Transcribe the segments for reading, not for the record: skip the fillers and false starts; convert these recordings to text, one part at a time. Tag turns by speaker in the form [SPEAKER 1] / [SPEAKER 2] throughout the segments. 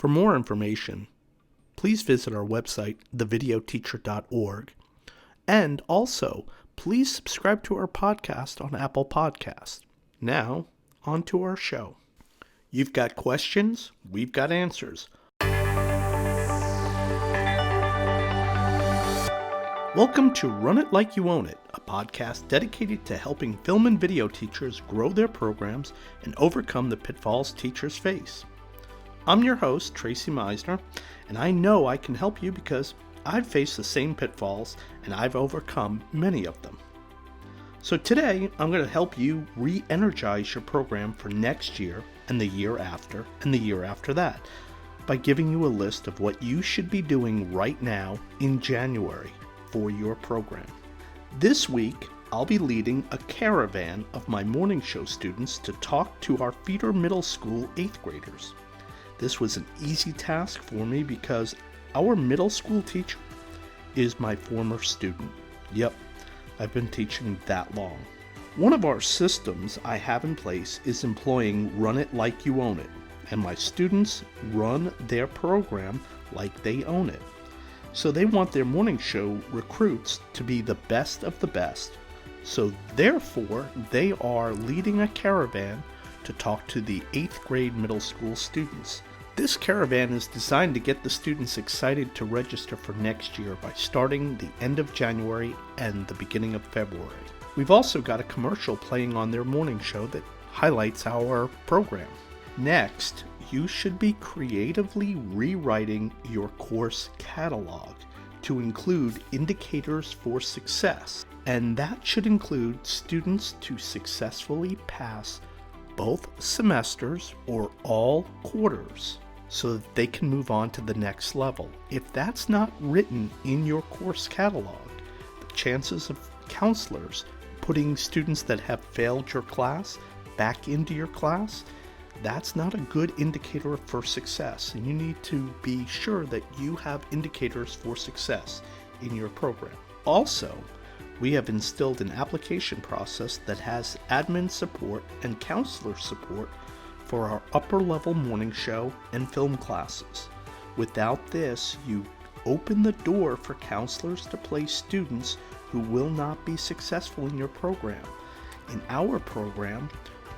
[SPEAKER 1] For more information, please visit our website, thevideoteacher.org. And also, please subscribe to our podcast on Apple Podcasts. Now, on to our show. You've got questions, we've got answers. Welcome to Run It Like You Own It, a podcast dedicated to helping film and video teachers grow their programs and overcome the pitfalls teachers face. I'm your host, Tracy Meisner, and I know I can help you because I've faced the same pitfalls and I've overcome many of them. So today, I'm going to help you re-energize your program for next year and the year after and the year after that by giving you a list of what you should be doing right now in January for your program. This week, I'll be leading a caravan of my morning show students to talk to our feeder middle school 8th graders. This was an easy task for me because our middle school teacher is my former student. Yep, I've been teaching that long. One of our systems I have in place is employing Run It Like You Own It, and my students run their program like they own it. So they want their morning show recruits to be the best of the best. So therefore, they are leading a caravan to talk to the 8th grade middle school students. This caravan is designed to get the students excited to register for next year by starting the end of January and the beginning of February. We've also got a commercial playing on their morning show that highlights our program. Next, you should be creatively rewriting your course catalog to include indicators for success, and that should include students to successfully pass both semesters or all quarters so that they can move on to the next level. If that's not written in your course catalog, the chances of counselors putting students that have failed your class back into your class, that's not a good indicator for success, and you need to be sure that you have indicators for success in your program. Also, we have instilled an application process that has admin support and counselor support for our upper level morning show and film classes. Without this, you open the door for counselors to place students who will not be successful in your program. In our program,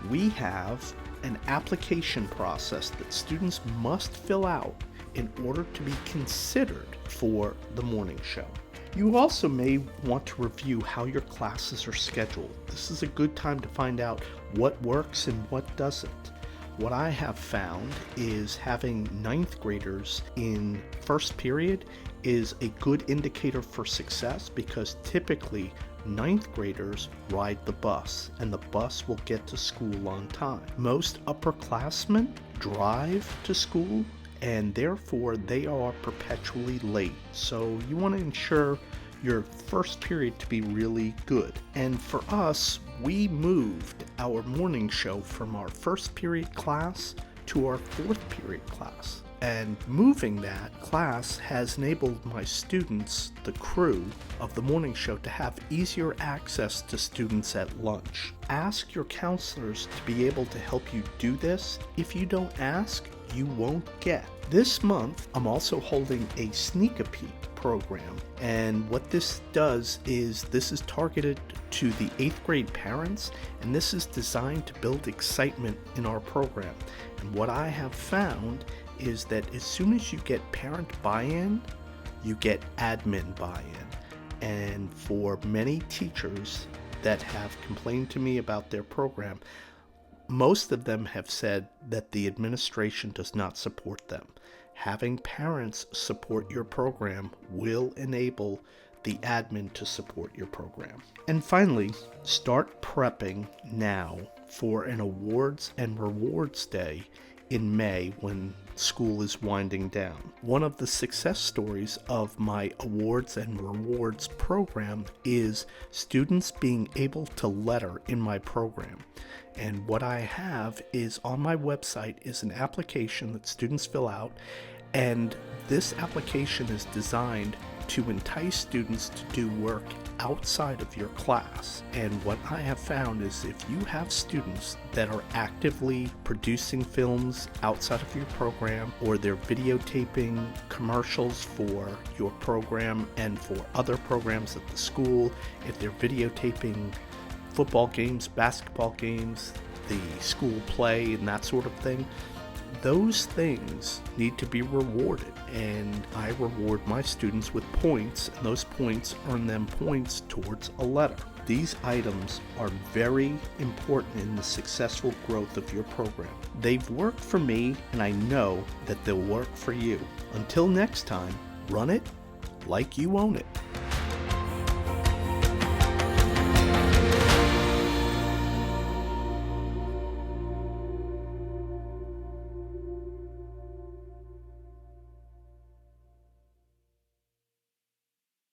[SPEAKER 1] we have an application process that students must fill out in order to be considered for the morning show. You also may want to review how your classes are scheduled. This is a good time to find out what works and what doesn't. What I have found is having 9th graders in first period is a good indicator for success because typically 9th graders ride the bus and the bus will get to school on time. Most upperclassmen drive to school and therefore they are perpetually late. So you want to ensure your first period to be really good. And for us, we moved our morning show from our first period class to our 4th period class. And moving that class has enabled my students, the crew of the morning show, to have easier access to students at lunch. Ask your counselors to be able to help you do this. If you don't ask, you won't get. This month, I'm also holding a sneak a peek program, and what this does is this is targeted to the 8th grade parents, and this is designed to build excitement in our program. And what I have found is that as soon as you get parent buy-in, you get admin buy-in. And for many teachers that have complained to me about their program, most of them have said that the administration does not support them. Having parents support your program will enable the admin to support your program. And finally, start prepping now for an awards and rewards day in May when school is winding down. One of the success stories of my awards and rewards program is students being able to letter in my program. And what I have is on my website is an application that students fill out, and this application is designed to entice students to do work outside of your class. And what I have found is if you have students that are actively producing films outside of your program, or they're videotaping commercials for your program and for other programs at the school, if they're videotaping football games, basketball games, the school play, and that sort of thing, those things need to be rewarded, and I reward my students with points, and those points earn them points towards a letter. These items are very important in the successful growth of your program. They've worked for me, and I know that they'll work for you. Until next time, run it like you own it.